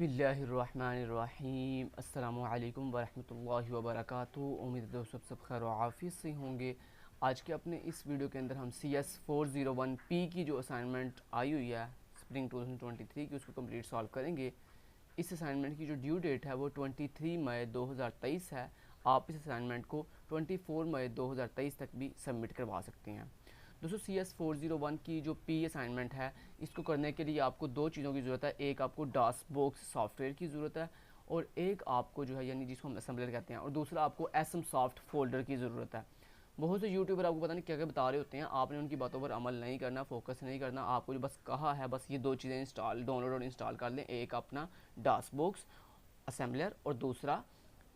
बिस्मिल्लाहिर्रहमानिर्रहीम अस्सलामुअलैकुम वरहमतुल्लाहि वबरकातुहू। उम्मीद है दोस्तों सब खैर आफियत से होंगे। आज के अपने इस वीडियो के अंदर हम CS401P की जो असाइनमेंट आई हुई है स्प्रिंग 2023 की उसको कंप्लीट सॉल्व करेंगे। इस असाइनमेंट की जो ड्यू डेट है वो 23 मई 2023 है। आप इस असाइनमेंट को 24 मई 2023 तक भी सबमिट करवा सकते हैं। दोस्तों CS401 की जो P असाइनमेंट है इसको करने के लिए आपको दो चीज़ों की ज़रूरत है। एक आपको डास बॉक्स सॉफ्टवेयर की ज़रूरत है और एक आपको जो है यानी जिसको हम असेंबलर कहते हैं, और दूसरा आपको SM सॉफ्ट फोल्डर की ज़रूरत है। बहुत से यूट्यूबर आपको पता नहीं क्या क्या बता रहे होते हैं, आपने उनकी बातों पर अमल नहीं करना, फोकस नहीं करना। आपको जो बस कहा है बस ये दो चीज़ें इंस्टॉल डाउनलोड और इंस्टॉल कर लें, एक अपना डास बॉक्स असेंबलर और दूसरा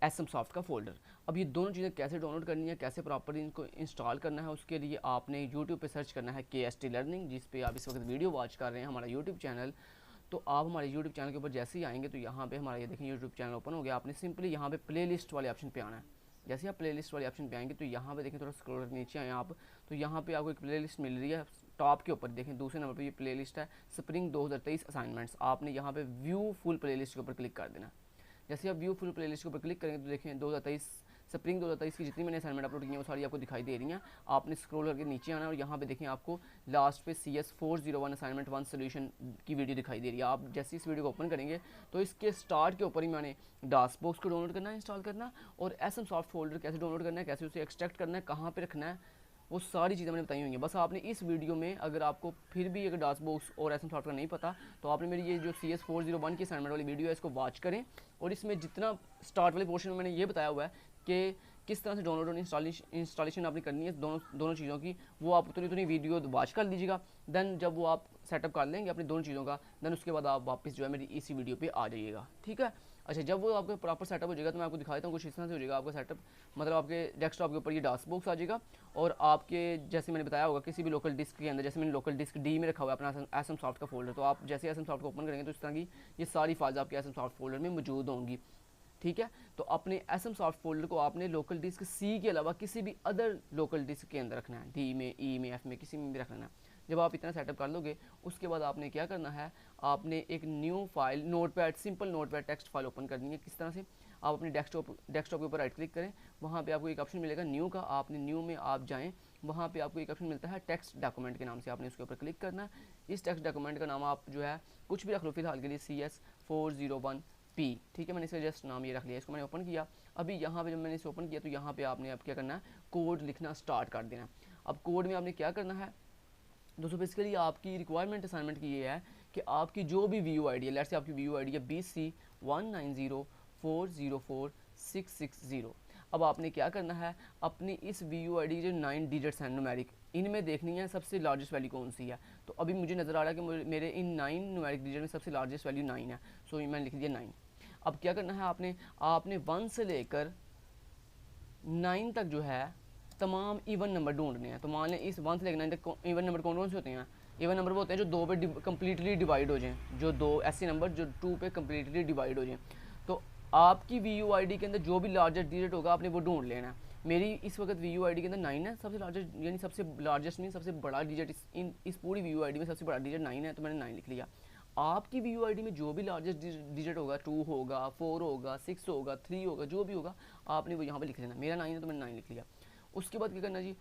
SM सॉफ्ट का फोल्डर। अब ये दोनों चीज़ें कैसे डाउनलोड करनी है, कैसे प्रॉपर्ली इनको इंस्टॉल करना है, उसके लिए आपने यूट्यूब पे सर्च करना है KST लर्निंग, जिस पे आप इस वक्त वीडियो वॉच कर रहे हैं, हमारा यूट्यूब चैनल। तो आप हमारे यूट्यूब चैनल के ऊपर जैसे ही आएंगे तो यहाँ पे हमारा ये देखें यूट्यूब चैनल ओपन हो गया। आपने सिंपली यहाँ पे प्लेलिस्ट वाले ऑप्शन पे आना है। जैसे ही आप प्लेलिस्ट वाले ऑप्शन पे आएंगे तो यहाँ पे देखें, थोड़ा स्क्रॉल करके नीचे आए आप तो यहाँ पे आपको एक प्लेलिस्ट मिल रही है टॉप के ऊपर। देखें दूसरे नंबर पे ये प्लेलिस्ट है स्प्रिंग 2023 असाइनमेंट्स। आपने यहाँ पे व्यू फुल प्लेलिस्ट के ऊपर क्लिक कर देना। जैसे आप व्यू फुल प्लेलिस्ट के ऊपर क्लिक करेंगे तो देखें 2023 स्प्रिंग 2023 की जितनी मैंने असाइनमेंट अपलोड की है वो सारी आपको दिखाई दे रही हैं। आपने स्क्रॉल करके नीचे आना और यहाँ पे देखें आपको लास्ट पे CS401 असाइनमेंट 1 सोल्यूशन की वीडियो दिखाई दे रही है। आप जैसे इस वीडियो को ओपन करेंगे तो इसके स्टार्ट के ऊपर ही मैंने डास बॉक्स को डाउनलोड करना है, इंस्टॉल करना, और SM सॉफ्ट फोल्डर कैसे डाउनलोड करना है, कैसे उसे एक्सट्रैक्ट करना है, कहाँ पर रखना है, वो सारी चीज़ें मैंने बताई हुई हैं। बस आपने इस वीडियो में अगर आपको फिर भी अगर डास बॉक्स और SM सॉफ्ट का नहीं पता तो आपने मेरी ये जो CS401 की असाइनमेंट वाली वीडियो है इसको वॉच करें, और इसमें जितना स्टार्ट वाले पोर्शन में मैंने ये बताया हुआ है कि किस तरह से डाउनलोड और इंस्टॉलेशन आपने करनी है दोनों चीज़ों की, वो आप उतनी वीडियो वॉच कर लीजिएगा। देन जब वो आप सेटअप कर लेंगे अपनी दोनों चीज़ों का, देन उसके बाद आप वापस जो है मेरी इसी वीडियो पे आ जाइएगा, ठीक है। अच्छा, जब वो आपका प्रॉपर सेटअप हो जाएगा तो मैं आपको दिखा देता हूँ कुछ इस तरह से हो जाएगा आपका सेटअप। मतलब आपके डेस्कटॉप के ऊपर ये डास बॉक्स आ जाएगा और आपके जैसे मैंने बताया होगा किसी भी लोकल डिस्क के अंदर, जैसे मैंने लोकल डिस्क D में रखा हुआ है अपना SM सॉफ्ट का फोल्डर, तो आप जैसे SM सॉफ्ट को ओपन करेंगे तो इस तरह की ये सारी फाइल्स आपके SM सॉफ्ट फोल्डर में मौजूद होंगी, ठीक है। तो अपने SM सॉफ्ट फोल्डर को आपने लोकल डिस्क C के अलावा किसी भी अदर लोकल डिस्क के अंदर रखना है, D में, E में, F में, किसी में भी रखना है। जब आप इतना सेटअप कर लोगे उसके बाद आपने क्या करना है, आपने एक new file notepad, simple notepad text file open करनी है। किस तरह से, आप अपने डेस्कटॉप के ऊपर राइट क्लिक करें, वहाँ पे आपको एक ऑप्शन मिलेगा न्यू का, आपने न्यू में आप जाएँ, वहाँ पे आपको एक ऑप्शन मिलता है टेक्स्ट डॉक्यूमेंट के नाम से, आपने उसके ऊपर क्लिक करना है। इस टेक्स्ट डॉक्यूमेंट का नाम आप जो है कुछ भी रख लो फिलहाल के लिए CS401P, ठीक है। मैंने इसका जस्ट नाम ये रख लिया, इसको मैंने ओपन किया। अभी यहाँ पे जब मैंने इसे ओपन किया तो यहाँ पे आपने अब क्या करना है, कोड लिखना स्टार्ट कर देना। अब कोड में आपने क्या करना है दोस्तों, बेसिकली आपकी रिक्वायरमेंट असाइनमेंट की ये है कि आपकी जो भी VUID है, लेट्स से आपकी VUID है BC1904044660। अब आपने क्या करना है, अपनी इस VUID जो 9 डिजिट्स हैं न्यूमेरिक, इनमें देखनी है सबसे लार्जेस्ट वैल्यू कौन सी है। तो अभी मुझे नज़र आ रहा है कि मेरे इन 9 न्यूमेरिक डिजिट में सबसे लार्जेस्ट वैल्यू 9 है, सो मैंने लिख दिया 9। अब क्या करना है, आपने 1 से लेकर 9 तक जो है तमाम इवन नंबर ढूंढने हैं। तो मान लें इस 1 से लेकर 9 तक इवन नंबर कौन कौन से होते हैं, इवन नंबर वो होते हैं जो 2 पे कम्प्लीटली डिवाइड हो जाएं, जो 2 ऐसे नंबर जो 2 पे कम्प्लीटली डिवाइड हो जाएं। तो आपकी VUID के अंदर जो भी लार्जेस्ट डिजिट होगा आपने वो ढूंढ लेना है। मेरी इस वक्त VUID के अंदर 9 है, सबसे लार्जेस्ट यानी सबसे लार्जेस्ट नहीं सबसे बड़ा डिजिट इस पूरी VUID में सबसे बड़ा डिजिट 9 है, तो मैंने 9 लिख लिया। आपकी VUID में जो भी लार्जेस्ट डिजिट होगा, 2 होगा, 4 होगा, 6 होगा, 3 होगा, जो भी होगा आपने वो यहाँ पे लिख लेना। मेरा 9 है तो मैंने 9 लिख लिया। उसके बाद क्या करना जी,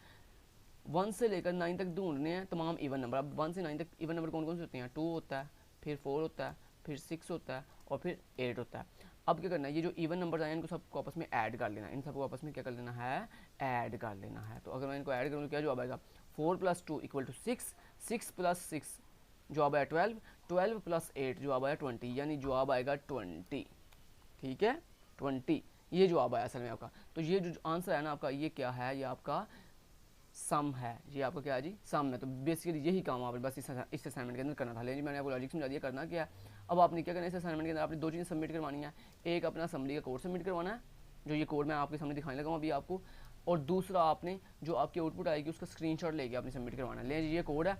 1 से लेकर 9 तक ढूंढने हैं तमाम इवन नंबर। अब 1 से 9 तक इवन नंबर कौन कौन से होते हैं, 2 होता है, फिर 4 होता है, फिर 6 होता है और फिर 8 होता है। अब क्या करना है, ये जो इवन नंबर आए हैं इनको सबको आपस में ऐड कर लेना है, इन सबको आपस में क्या कर लेना है, ऐड कर लेना है। तो अगर मैं इनको ऐड करूँ तो क्या जवाब आएगा, 4 + 2 = 6, 6 + 6 जवाब आया 12, 12 + 8 जवाब आया 20, यानी जवाब आएगा 20, ठीक है 20, ये जवाब आया असल में आपका। तो ये जो आंसर है ना आपका, ये क्या है, ये आपका सम है, ये आपका क्या है जी, सम है। तो बेसिकली यही काम आपने बस इस असाइनमेंट के अंदर करना था। लेकिन मैंने आपको लॉजिक समझा दिया करना क्या है। अब आपने क्या करना है, इस असाइनमेंट के अंदर आपने दो चीज़ें सबमिट करवानी है। एक अपना असेंबली का कोड सबमिट करवाना है, जो ये कोड मैं आपके सामने दिखाने लगा हूँ अभी आपको, और दूसरा आपने जो आपकी आउटपुट आएगी उसका स्क्रीनशॉट लेके आपने सबमिट करवाना है। ले ये कोड है,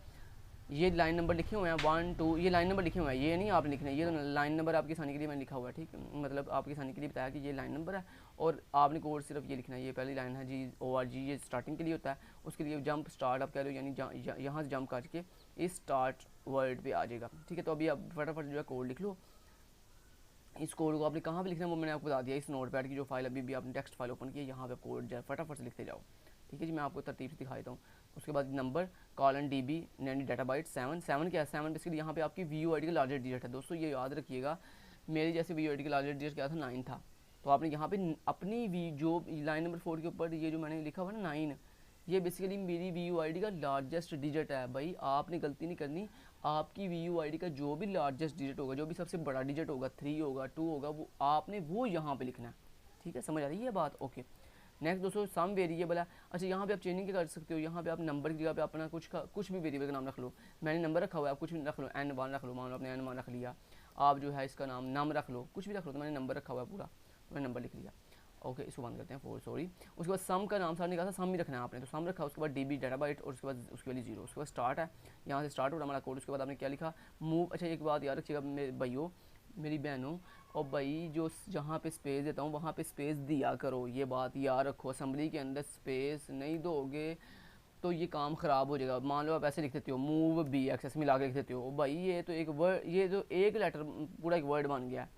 ये लाइन नंबर लिखे हुए हैं 1 2, ये लाइन नंबर लिखे हुए हैं, ये नहीं आप लिखना है, ये तो लाइन नंबर आपके आसानी के लिए मैंने लिखा हुआ है, ठीक है। मतलब आपके आसानी के लिए बताया कि ये लाइन नंबर है और आपने कोड सिर्फ ये लिखना है। ये पहली लाइन है जी ORG, ये स्टार्टिंग के लिए होता है, उसके लिए जंप स्टार्ट आप कह रहे हो, यानी यहाँ से जंप करके इस स्टार्ट वर्ड पे आ जाएगा, ठीक है। तो अभी आप फटाफट जो है कोड लिख लो। इस कोड को आपने कहाँ पे लिखना है वो मैंने आपको बता दिया। इस नोटपैड की जो फाइल अभी भी आपने टेक्स्ट फाइल ओपन की है, यहाँ पे कोड जो है फटाफट से लिखते जाओ। ठीक है जी, मैं आपको तरतीब से दिखा देता हूँ। उसके बाद नंबर कॉलन डी बी यानी डाटा बाइट 7 क्या है, 7 बेसिकली यहाँ पे आपकी वी यू आई डी का लार्जेस्ट डिजिट है। दोस्तों ये याद रखिएगा, मेरे जैसे वी यू आई डी का लार्जेस्ट डिजिट क्या था, 9 था। तो आपने यहाँ पे अपनी वी जो लाइन नंबर 4 के ऊपर ये जो मैंने लिखा हुआ ना 9, ये बेसिकली मेरी वी यू आई डी का लार्जेस्ट डिजिट है। भाई आपने गलती नहीं करनी, आपकी वी यू आई डी का जो भी लार्जेस्ट डिजिट होगा, जो भी सबसे बड़ा डिजिट होगा, 3 होगा 2 होगा, वो आपने वो यहाँ पे लिखना है। ठीक है, समझ आ रही है बात? ओके। नेक्स्ट दोस्तों सम वेरिएबल है। अच्छा यहाँ पे आप चेंजिंग क्या कर सकते हो, यहाँ पे आप नंबर की जगह पे अपना कुछ भी वेरिएबल का नाम रख लो। मैंने नंबर रखा हुआ है, आप कुछ भी रख लो, n1 रख लो, मान लो आपने n1 रख लिया। आप जो है इसका नाम नम रख लो, कुछ भी रख लो। तो मैंने नंबर रखा हुआ है पूरा, तो मैंने नंबर लिख लिया। ओके, इसको बंद करते हैं 4, सॉरी। उसके बाद सम का नाम सामने कहा था, सम ही रखना है आपने, तो सम रखा। उसके बाद डी बी डाटा बाइट और उसके बाद उसके वाली 0। उसके बाद स्टार्ट है, यहाँ से स्टार्ट हो रहा हमारा कोड। उसके बाद आपने क्या लिखा, मूव। अच्छा एक बात याद रखिएगा मेरे भाइयों मेरी बहनों, और भाई जो जहाँ पे स्पेस देता हूँ वहाँ पे स्पेस दिया करो, ये बात याद रखो। असेंबली के अंदर स्पेस नहीं दोगे तो ये काम ख़राब हो जाएगा। मान लो आप ऐसे लिख देते हो मूव बी एक्स, ऐसे मिला के लिख देते हो, भाई ये तो एक वर्ड, ये जो एक लेटर पूरा एक वर्ड बन गया है,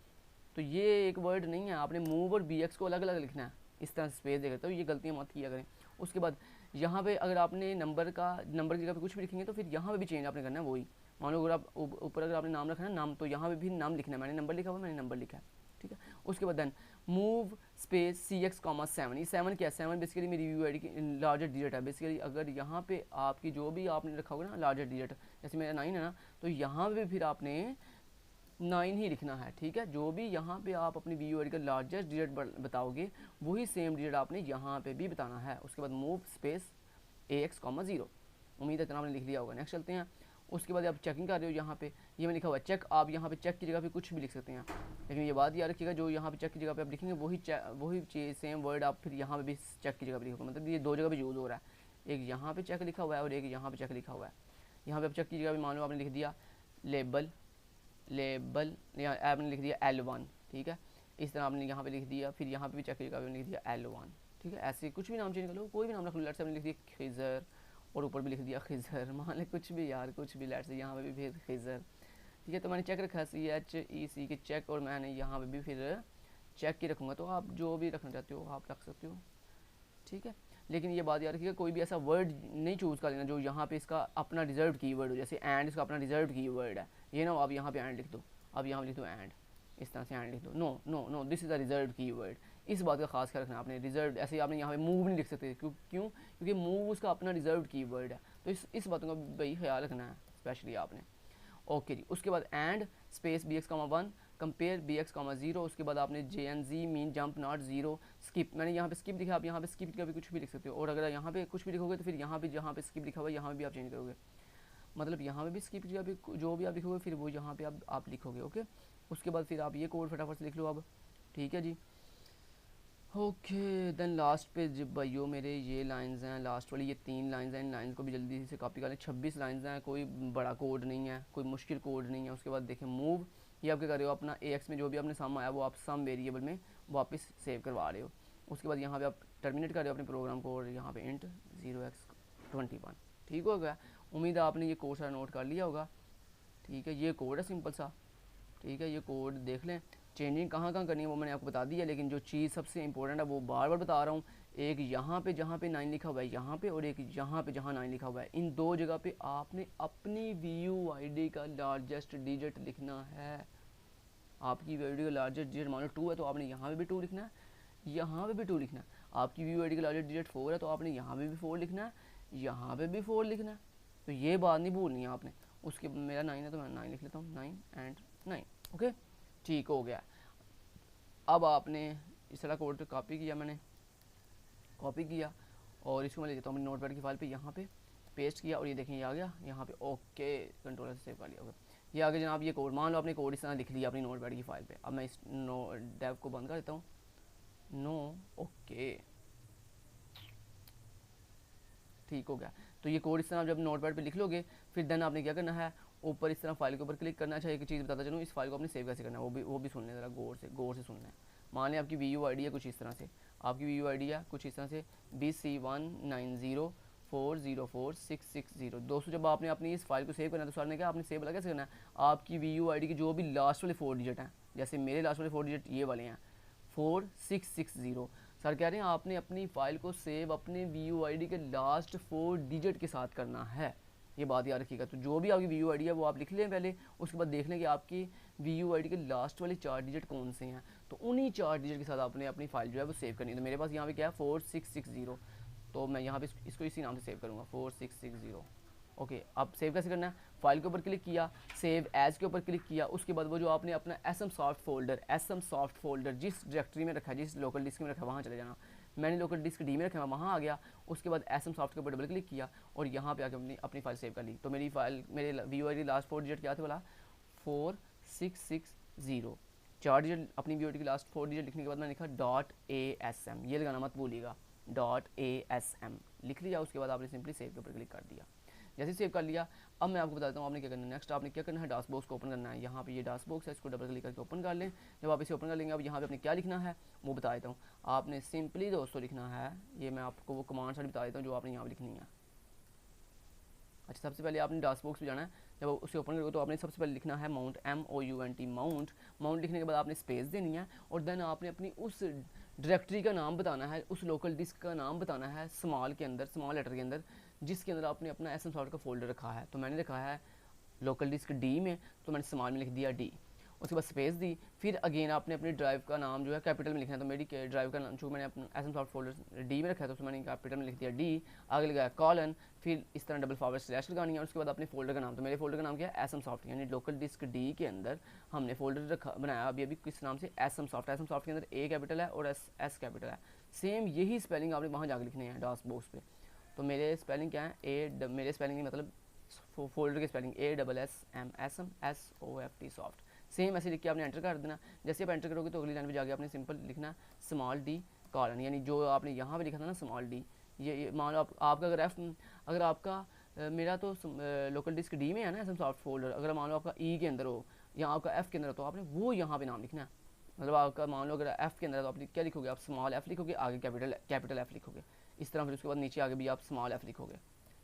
तो ये एक वर्ड नहीं है। आपने मूव और बी एक्स को अलग अलग लिखना है, इस तरह स्पेस देकर। तो ये गलतियाँ मत किया करें। उसके बाद यहाँ पे अगर आपने नंबर की जगह पे कुछ भी लिखेंगे तो फिर यहाँ पे भी चेंज आपने करना है वही। मान लो अगर आप ऊपर अगर आपने नाम रखा है नाम, तो यहाँ पे भी नाम लिखना है। मैंने नंबर लिखा हुआ, मैंने नंबर लिखा है। ठीक है, उसके बाद देन मूव स्पेस सी एक्स कॉमा 7। ये 7 क्या है, 7 बेसिकली मेरी यू आई डी की लार्जेस्ट डिजिट है। बेसिकली अगर यहाँ पे आपकी जो भी आपने रखा होगा ना लार्जेस्ट डिजिट, जैसे मेरा 9 है ना, तो यहाँ पे फिर आपने 9 ही लिखना है। ठीक है, जो भी यहाँ पे आप अपनी वी यू आई डी का लार्जेस्ट डिजिट बताओगे वही सेम डिजिट आपने यहाँ पे भी बताना है। उसके बाद मूव स्पेस ए एक्स कॉमा 0। उम्मीद है इतना आपने लिख लिया होगा। नेक्स्ट चलते हैं। उसके बाद आप चेकिंग कर रहे हो, यहाँ पे ये मैं लिखा हुआ है चेक। आप यहाँ पे चेक की जगह पे कुछ भी लिख सकते हैं, लेकिन ये बात याद रखिएगा, जो यहाँ पे चेक की जगह पे आप लिखेंगे वही चीज़ सेम वर्ड आप फिर यहाँ पे भी चेक की जगह पे लिखोगे। मतलब ये दो जगह पे यूज़ हो रहा है, एक यहाँ पे चेक लिखा हुआ है और एक यहाँ पे चेक लिखा हुआ है। यहाँ पे आप चेक की जगह पे मान लो आपने लिख दिया लेबल या आपने लिख दिया L1। ठीक है, इस तरह आपने यहाँ पे लिख दिया, फिर यहाँ पे भी चेक की जगह पे लिख दिया L1। ठीक है, ऐसे कुछ भी नाम चेंज कर लो, कोई भी नाम रख लो। लेट्स से आपने लिख दिया खिजर और ऊपर भी लिख दिया खिजर, मान ले कुछ भी यार, कुछ भी। लेट्स से यहाँ पे भी फिर खिजर। ठीक है, तो मैंने चेक रखा है CHEC के चेक, और मैंने यहाँ पे भी फिर चेक की रखूँगा। तो आप जो भी रखना चाहते हो आप रख सकते हो। ठीक है, लेकिन ये बात याद रखिएगा, कोई भी ऐसा वर्ड नहीं चूज़ कर लेना जो यहाँ पे इसका अपना रिजर्व कीवर्ड हो। जैसे एंड इसका अपना रिजर्व कीवर्ड है, ये ना आप यहाँ पे एंड लिख दो, अब यहाँ लिख दो एंड, इस तरह से एंड लिख दो। No no no, this is a reserve keyword. इस बात का खास ख्याल रखना आपने। रिजर्व ऐसे आपने यहाँ पे मूव नहीं लिख सकते, क्योंकि मूव उसका अपना रिजर्व कीवर्ड है। तो इस बातों का भाई ख्याल रखना है स्पेशली आपने। ओके जी, उसके बाद and space B X comma 1 compare B X comma 0। उसके बाद आपने JNZ मीन जंप नॉट 0 स्किप। मैंने यहाँ पे स्किप लिखा, आप यहाँ पे स्किप का भी कुछ भी लिख सकते हो। और अगर यहाँ पे कुछ भी लिखोगे तो फिर यहाँ पे जहाँ पे स्किप लिखा हुआ है यहाँ पे भी आप चेंज करोगे। मतलब यहाँ पे भी स्किप का भी जो भी आप लिखोगे फिर वो यहाँ पे आप लिखोगे। ओके, उसके बाद फिर आप ये कोड फटाफट से लिख लो अब। ठीक है जी, ओके देन लास्ट पे भाइयों मेरे ये लाइंस हैं, लास्ट वाली ये 3 लाइंस हैं। इन लाइंस को भी जल्दी से कॉपी कर लें। 26 लाइंस हैं, कोई बड़ा कोड नहीं है, कोई मुश्किल कोड नहीं है। उसके बाद देखें मूव, ये आप क्या कर रहे हो, अपना AX में जो भी आपने सम आया वो आप सम वेरिएबल में वापस सेव करवा रहे हो। उसके बाद यहाँ पे आप टर्मिनेट कर रहे हो अपने प्रोग्राम को, और यहाँ पे इंट 0x21। ठीक हो गया। उम्मीद है आपने ये कोड सारा नोट कर लिया होगा। ठीक है, ये कोड है सिंपल सा। ठीक है, ये कोड देख लें। चेंजिंग कहाँ कहाँ करनी है वो मैंने आपको बता दी है, लेकिन जो चीज़ सबसे इंपॉर्टेंट है वो बार बार बता रहा हूँ। एक यहाँ पे जहाँ पे 9 लिखा हुआ है यहाँ पे, और एक यहाँ पे जहाँ 9 लिखा हुआ है, इन दो जगह पे आपने अपनी VUID का लार्जेस्ट डिजिट लिखना है। आपकी VUID का लार्जेस्ट डिजिट मान लो 2 है तो आपने यहाँ पे भी 2 लिखना है, यहाँ पे भी 2 लिखना है। आपकी VUID का लार्जेस्ट डिजिट 4 है तो आपने यहाँ पे भी 4 लिखना है, यहाँ पे भी 4 लिखना है। तो ये बात नहीं भूलनी है आपने। उसके मेरा 9 है तो मैं 9 लिख लेता हूँ, 9 एंड 9। ओके, ठीक हो गया। अब आपने इस तरह कोड कॉपी किया, मैंने कॉपी किया और इसको मैं ले देता हूँ अपनी नोटपैड की फाइल पे, यहाँ पे पेस्ट किया और ये देखें ये आ गया यहाँ पे। ओके, कंट्रोल से सेव कर लिया। ओके, ये आ गया जनाब ये कोड। मान लो आपने कोड इस तरह लिख लिया अपनी नोटपैड की फाइल पे। अब मैं इस डेव को बंद कर देता हूँ। नो, ओके, ठीक हो गया। तो ये कोड इस तरह जब नोटपैड पे लिख लोगे फिर देन आपने क्या करना है, ऊपर इस तरह फाइल के ऊपर क्लिक करना है। एक चीज़ बताता चलूँ, इस फाइल को आपने सेव कैसे करना है वो भी सुन लें ज़रा गौर से सुनना है। मान लें आपकी VUID है कुछ इस तरह से, आपकी VUID है कुछ इस तरह से BC1904046660। दोस्तों जब आपने अपनी इस फाइल को सेव करना है तो सर ने क्या आपने सेव कैसे करना है, आपकी VUID की जो भी लास्ट वाले 4 डिजिट हैं जैसे मेरे लास्ट वाले 4 डिजिट ये वाले हैं 4660। सर कह रहे हैं आपने अपनी फ़ाइल को सेव अपने VUID के लास्ट 4 डिजिट के साथ करना है, ये बात याद रखिएगा। तो जो भी आपकी VUID है वो आप लिख लें पहले, उसके बाद देख लें कि आपकी VUID के लास्ट वाले 4 डिजिट कौन से हैं, तो उन्हीं 4 डिजिट के साथ आपने अपनी फ़ाइल जो है वो सेव करनी है। तो मेरे पास यहाँ पे क्या है 4660, तो मैं यहाँ पे इसको इसी नाम से सेव करूँगा 4660। ओके, अब सेव कैसे करना है, फाइल के ऊपर क्लिक किया, सेव एज के ऊपर क्लिक किया, उसके बाद वो जो आपने अपना एसएम सॉफ्ट फोल्डर जिस डायरेक्टरी में रखा है, जिस लोकल डिस्क में रखा है वहाँ चले जाना। मैंने लोकल डिस्क डी में रखा है, वहाँ आ गया, उसके बाद एसएम सॉफ्ट के ऊपर डबल क्लिक किया और यहाँ पे आके अपनी फाइल सेव कर ली। तो मेरी फाइल, मेरे VUID लास्ट 4 डिजिट क्या थे बोला 4660। 4 डिजिट अपनी VUID की लास्ट 4 डिजिट लिखने के बाद मैंने लिखा .ASM, ये लगाना मत भूलिएगा, .ASM लिख लिया। उसके बाद आपने सिंपली सेव के ऊपर क्लिक कर दिया। जैसे सेव कर लिया, अब मैं आपको बताता हूँ आपने क्या करना है। नेक्स्ट आपने क्या करना है, डास बॉक्स को ओपन करना है। यहाँ पे ये डास बॉक्स है, इसको डबल क्लिक करके ओपन कर लें। जब आप इसे ओपन कर लेंगे, अब यहाँ पे आपने क्या लिखना है वो बता देता हूँ। आपने सिंपली दोस्तों लिखना है, ये मैं आपको वो कमांड सारी बता देता हूँ जो आपने यहाँ लिखनी है। अच्छा, सबसे पहले आपने डास बॉक्स पे जाना है। जब उसे ओपन करोगे तो आपने सबसे पहले लिखना है माउंट, MOUNT माउंट लिखने के बाद आपने स्पेस देनी है और देन आपने अपनी उस डायरेक्टरी का नाम बताना है, उस लोकल डिस्क का नाम बताना है स्मॉल के अंदर, स्मॉल लेटर के अंदर, जिसके अंदर आपने अपना एसएम सॉफ्ट का फोल्डर रखा है। तो मैंने रखा है लोकल डिस्क डी में, तो मैंने स्मॉल में लिख दिया डी। उसके बाद स्पेस दी, फिर अगेन आपने अपने ड्राइव का नाम जो है कैपिटल में लिखना है। तो मेरी ड्राइव का नाम जो मैंने अपना एसएम सॉफ्ट फोल्डर डी में रखा है तो उसमें मैंने कैपिटल में लिख दिया डी, आगे लगाया कॉलन, फिर इस तरह डबल फॉरवर्ड स्लैश लगानी है। उसके बाद अपने फोल्डर का नाम, तो मेरे फोल्डर का नाम क्या है एसएम सॉफ्ट, यानी लोकल डिस्क डी के अंदर हमने फोल्डर रखा बनाया अभी किस नाम से एसएम सॉफ्ट। एसएम सॉफ्ट के अंदर ए कैपिटल है और एस कैपिटल है। सेम यही स्पेलिंग आपने वहाँ जाकर लिखने हैं डास बॉक्स पे। तो मेरे स्पेलिंग क्या है, मेरे स्पेलिंग मतलब फोल्डर की स्पेलिंग ASSM सॉफ्ट। सेम ऐसे लिख के आपने एंटर कर देना। जैसे आप एंटर करोगे तो अगली लाइन पे जाके आपने सिंपल लिखना स्मॉल डी कॉलन, यानी जो आपने यहाँ पे लिखा था ना स्मॉल डी, ये मान लो आपका अगर आपका मेरा तो लोकल डिस्क डी में है ना एसएम सॉफ्ट फोल्डर, अगर मान लो आपका ई के अंदर हो या आपका एफ के अंदर हो तो आपने वो यहाँ पे नाम लिखना है। मतलब आपका मान लो अगर एफ के अंदर है तो आप क्या लिखोगे, आप स्मॉल एफ लिखोगे, आगे कैपिटल एफ लिखोगे इस तरह, फिर उसके बाद नीचे आगे भी आप स्मॉल एफ लिखोगे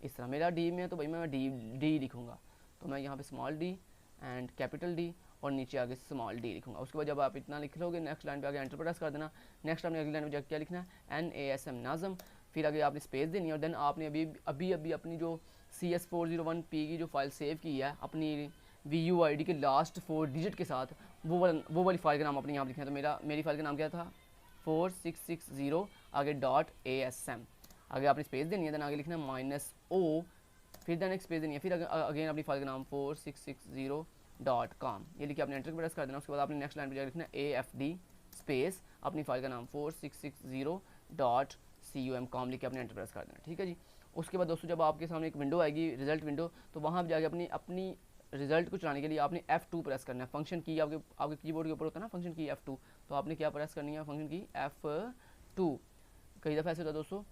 इस तरह। मेरा डी में है तो भाई मैं डी लिखूँगा, तो मैं यहाँ पे small D and capital D और नीचे आगे स्मॉल डी लिखूँगा। उसके बाद जब आप इतना लिख लोगे नेक्स्ट लाइन पे आगे एंटर प्रेस कर देना। नेक्स्ट आपने अगली लाइन में जाकर क्या लिखना है NASM नाज़म, फिर आगे आपने स्पेस देनी है और देन आपने अभी अपनी जो CS401P की जो फाइल सेव की है अपनी VUID के लास्ट 4 डिजिट के साथ, वो वाली फाइल का नाम अपने यहाँ लिखना है। तो मेरी फाइल का नाम क्या था 4660 आगे .ASM, आगे आपने स्पेस देनी है, देन आगे लिखना है -O, फिर देन एक स्पेस देनी है, फिर अगेन अपनी फाइल का नाम 4660.com, ये लिखिए आपने एंटर प्रेस कर देना। उसके बाद आपने नेक्स्ट लाइन पे जाकर लिखना है AFD स्पेस अपनी फाइल का नाम 4660.com लिख के आपने एंटर प्रेस कर देना। ठीक है जी। उसके बाद दोस्तों जब आपके सामने एक विंडो आएगी रिजल्ट विंडो, तो वहाँ जाके अपनी रिजल्ट को चलाने के लिए आपने F2 प्रेस करना है। फंक्शन की आपके कीबोर्ड के ऊपर होता है ना फंक्शन की F2, तो आपने क्या प्रेस करनी है फंक्शन की F2। कई दफ़ा ऐसे होता है दोस्तों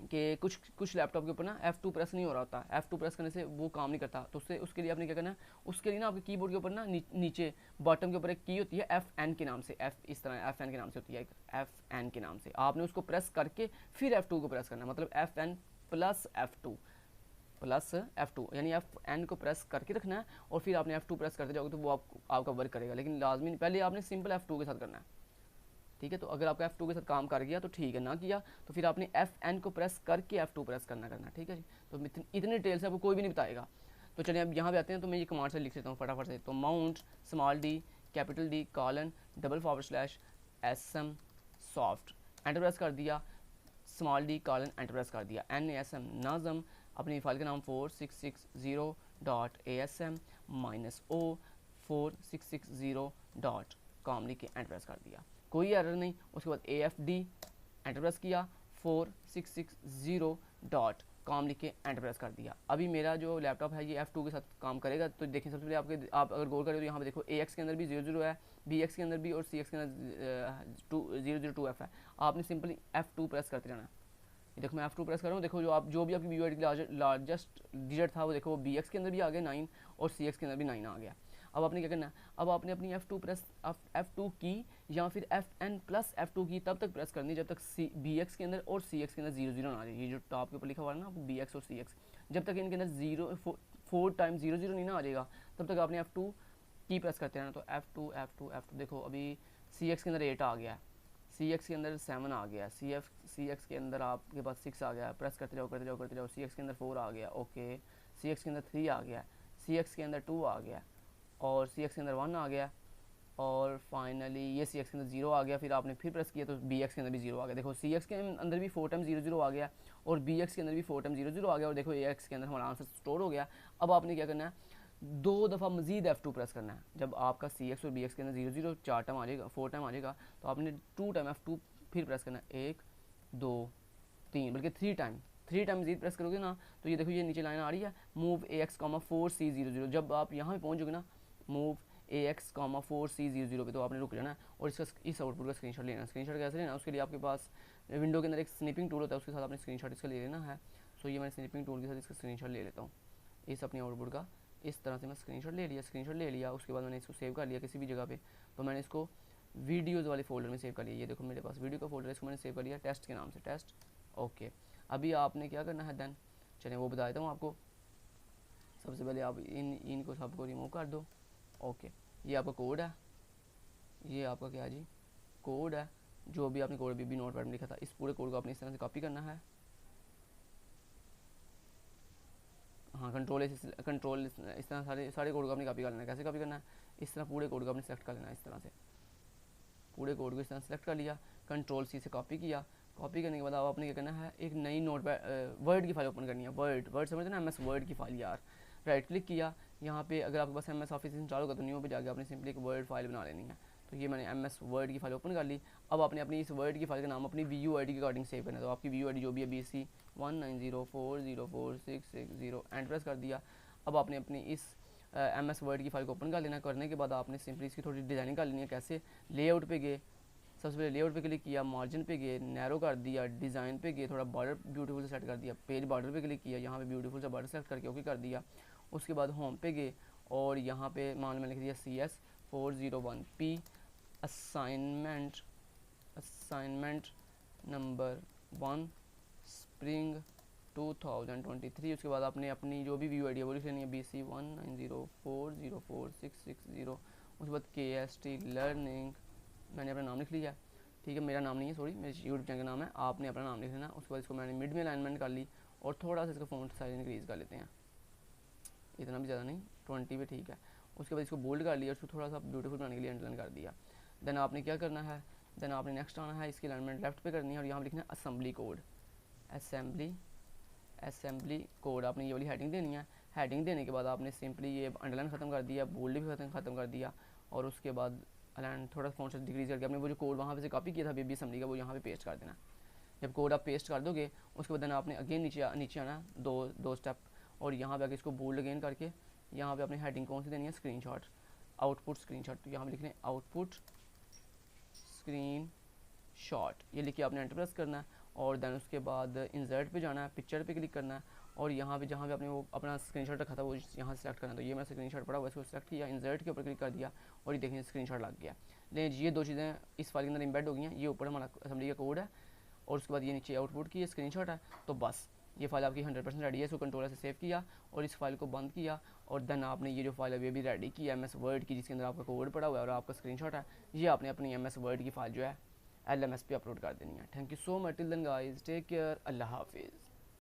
कि कुछ लैपटॉप के ऊपर ना F2 प्रेस नहीं हो रहा होता, F2 प्रेस करने से वो काम नहीं करता। तो उसके लिए आपने क्या करना है, उसके लिए ना आपके कीबोर्ड के ऊपर ना नीचे बॉटम के ऊपर एक की होती है FN के नाम से, इस तरह FN के नाम से होती है, FN के नाम से आपने उसको प्रेस करके फिर F2 को प्रेस करना है, मतलब FN प्लस F2 यानी FN को प्रेस करके रखना है और फिर आपने F2 प्रेस करते जाओगे तो वो आपका वर्क करेगा, लेकिन लाजमी पहले आपने सिंपल F2 के साथ करना है। ठीक है, तो अगर आपका F2 के साथ काम कर गया तो ठीक है, ना किया तो फिर आपने FN को प्रेस करके F2 प्रेस करना। ठीक है जी। तो इतनी डिटेल से आपको कोई भी नहीं बताएगा। तो चलिए अब यहाँ पे आते हैं, तो मैं ये कमांड से लिख लेता हूँ फटाफट से। तो mount small D capital D colon double forward slash SM soft, enter press कर दिया, small D colon enter press कर दिया, NASM नाज़म अपनी फाइल का नाम 4660.ASM -O 4660.com लिख के एंटर प्रेस कर दिया, कोई एरर नहीं। उसके बाद AFD एंटर प्रेस किया 4660.com लिख के एंटर प्रेस कर दिया। अभी मेरा जो लैपटॉप है ये F2 के साथ काम करेगा। तो देखिए सबसे पहले आप अगर गौर करें तो यहाँ पे देखो AX के अंदर भी 00 है, BX के अंदर भी और CX के अंदर 002F है। आपने सिंपली F2 प्रेस करते रहना। देखो मैं F2 प्रेस कर रहा हूँ, देखो जो भी आपकी VUID की लार्जेस्ट डिजिट था वो देखो वो BX के अंदर भी आ गया 9 और CX के अंदर भी 9 आ गया। अब आपने क्या करना है, अब आपने अपनी F2 की या फिर FN प्लस F2 की तब तक प्रेस करनी जब तक BX के अंदर और CX के अंदर 00 ना आ जाए। ये जो टॉप के ऊपर लिखा हुआ है ना BX और CX, जब तक इनके अंदर 4 टाइम 00 नहीं ना आ जाएगा तब तक आपने F2 की प्रेस करते रहना। तो F2 F2 F2, देखो अभी CX के अंदर 8 आ गया है, CX के अंदर 7 आ गया, CX के अंदर आपके पास 6 आ गया, प्रेस करते जाओ करते जाओ करते जाओ, CX के अंदर 4 आ गया, ओके, CX के अंदर 3 आ गया, CX के अंदर 2 आ गया, और CX के अंदर 1 आ गया, और फाइनली ये CX के अंदर 0 आ गया। फिर आपने फिर प्रेस किया तो BX के अंदर भी 0 आ गया। देखो CX के अंदर भी 4 टाइम 0 0 आ गया, और BX के अंदर भी 4 टाइम 0 0 आ गया, और देखो AX के अंदर हमारा आंसर स्टोर हो गया। अब आपने क्या करना है, 2 दफ़ा मजीद F2 प्रेस करना है। जब आपका CX और BX के अंदर 0 0 4 टाइम आ जाएगा, 4 टाइम आ जाएगा, तो आपने 2 टाइम F2 फिर प्रेस करना है, 1 2 3, बल्कि 3 टाइम मजीद प्रेस करोगे ना, तो ये देखो ये नीचे लाइन आ रही है, मूव AX 4C00। जब आप यहाँ पे पहुँचोगे ना, मूव AX 4C00 पे, तो आपने रुक जाना है और इस आउटपुट का स्क्रीनशॉट लेना है। स्क्रीनशॉट कैसे लेना है, उसके लिए आपके पास विंडो के अंदर एक स्निपिंग टूल होता है, उसके साथ आपने स्क्रीनशॉट इसका ले लेना है। सो ये मैं स्निपिंग टूल के साथ इसका स्क्रीनशॉट ले लेता हूँ, इस अपनी आउटपुट का। इस तरह से मैं स्क्रीनशॉट ले लिया। उसके बाद मैंने इसको सेव कर लिया किसी भी जगह पे, तो मैंने इसको वीडियोज़ वाले फोल्डर में सेव कर लिया। ये देखो मेरे पास वीडियो का फोल्डर है, इसको मैंने सेव कर लिया टेस्ट के नाम से, टेस्ट, ओके। अभी आपने क्या करना है देन, चलिए वो बता देता हूँ आपको। सबसे पहले आप इनको सबको रिमूव कर दो, ओके। ये आपका कोड है, ये आपका क्या है जी, कोड है, जो भी आपने कोड भी नोटपैड में लिखा था, इस पूरे कोड को आपने इस तरह से कॉपी करना है। हाँ, कंट्रोल इस तरह सारे कोड को आपने कॉपी कर लेना है। कैसे कॉपी करना है, इस तरह पूरे कोड को आपने सेलेक्ट कर लेना है, इस तरह से पूरे कोड को इस तरह सेलेक्ट कर लिया, कंट्रोल C से कॉपी किया। कॉपी करने के बाद आपने क्या करना है, एक नई नोटपैड वर्ड की फाइल ओपन करनी है। वर्ड समझते ना, MS वर्ड की फाइल यार। राइट क्लिक किया, यहाँ पे अगर आपके पास MS ऑफिस इंस्टॉल होगा तो न्यू पे जाके आपने सिंपली एक वर्ड फाइल बना लेनी है। तो ये मैंने MS वर्ड की फाइल ओपन कर ली। अब आपने अपनी इस वर्ड की फाइल का नाम अपनी VUID के अकॉर्डिंग सेव करना है। तो आपकी VUID जो भी है BC1904046060 एंड प्रेस कर दिया। अब आपने अपनी इस MS वर्ड की फाइल को ओपन कर लेना। करने के बाद आपने सिंपली इसकी थोड़ी डिज़ाइनिंग कर लेनी है। कैसे, लेआउट पे गए, सबसे पहले लेआउट पे क्लिक किया, मार्जिन पे गए, नैरो कर दिया, डिज़ाइन पे गए, थोड़ा बॉर्डर ब्यूटीफुल से सेट कर दिया, पेज बॉर्डर पे क्लिक किया, यहाँ पे ब्यूटीफुल सा बॉर्डर सेलेक्ट करके ओके कर दिया। उसके बाद होम पे गए और यहाँ पे मान लो मैंने लिख दिया CS401P असाइनमेंट नंबर 1 स्प्रिंग 2023। उसके बाद आपने अपनी जो भी VUID है वो लिख लेनी है, BC1904046060। उसके बाद KST लर्निंग, मैंने अपना नाम लिख लिया, ठीक है, मेरा नाम नहीं है, सॉरी, मेरे यूट्यूब चैनल का नाम है, आपने अपना नाम लिख लेना। उसके बाद इसको मैंने मिड में अलाइनमेंट कर ली और थोड़ा सा इसका फ़ॉन्ट साइज इंक्रीज़ कर लेते हैं, इतना भी ज़्यादा नहीं, 20 पे ठीक है। उसके बाद इसको बोल्ड कर लिया, उसको थोड़ा सा ब्यूटीफुल बनाने के लिए अंडरलाइन कर दिया। देन आपने क्या करना है, देन आपने नेक्स्ट आना है, इसकी अलाइनमेंट लेफ्ट पे करनी है और यहाँ पर लिखना है असेंबली कोड, असेंबली कोड। आपने ये वाली हेडिंग देनी है। हेडिंग देने के बाद आपने सिंपली ये अंडरलाइन ख़त्म कर दिया, बोल्ड भी ख़त्म कर दिया, और उसके बाद अलाइन थोड़ा फ़ॉन्ट से डिक्रीज करके आपने वो जो कोड वहाँ पे से कॉपी किया था बेबी असेंबली का, वो यहाँ पे पेस्ट कर देना। जब कोड आप पेस्ट कर दोगे उसके बाद आपने अगेन नीचे आना दो स्टेप, और यहाँ पे आके इसको बोल्ड अगेन करके यहाँ पे अपनी हेडिंग कौन सी देनी है, स्क्रीनशॉट, आउटपुट स्क्रीनशॉट। तो यहाँ पे लिखने आउटपुट स्क्रीनशॉट, ये लिख के आपने एंटर प्रेस करना है। और देन उसके बाद इंसर्ट पे जाना है, पिक्चर पे क्लिक करना है, और यहाँ पे जहाँ पे आपने वो अपना स्क्रीनशॉट रखा था वो यहाँ से सेलेक्ट करना है। तो ये मेरा स्क्रीनशॉट पड़ा हुआ है, इसको सेलेक्ट किया, इंसर्ट के ऊपर क्लिक कर दिया और ये देखिए स्क्रीनशॉट लग गया। लेकिन ये दो चीज़ें इस फाइल के अंदर इम्बेड हो गई हैं। ये ऊपर हमारा असेंबली का कोड है और उसके बाद ये नीचे आउटपुट की स्क्रीनशॉट है। तो बस ये फाइल आपकी 100% रेडी है। इसको कंट्रोलर से सेव किया और इस फाइल को बंद किया, और देन आपने ये जो फाइल है ये भी रेडी की MS वर्ड की, जिसके अंदर आपका कोड पड़ा हुआ है और आपका स्क्रीनशॉट है। ये आपने अपनी MS वर्ड की फाइल जो है LMS पे अपलोड कर देनी है। Thank you so much, till then guys, take care, अल्लाह हाफिज़।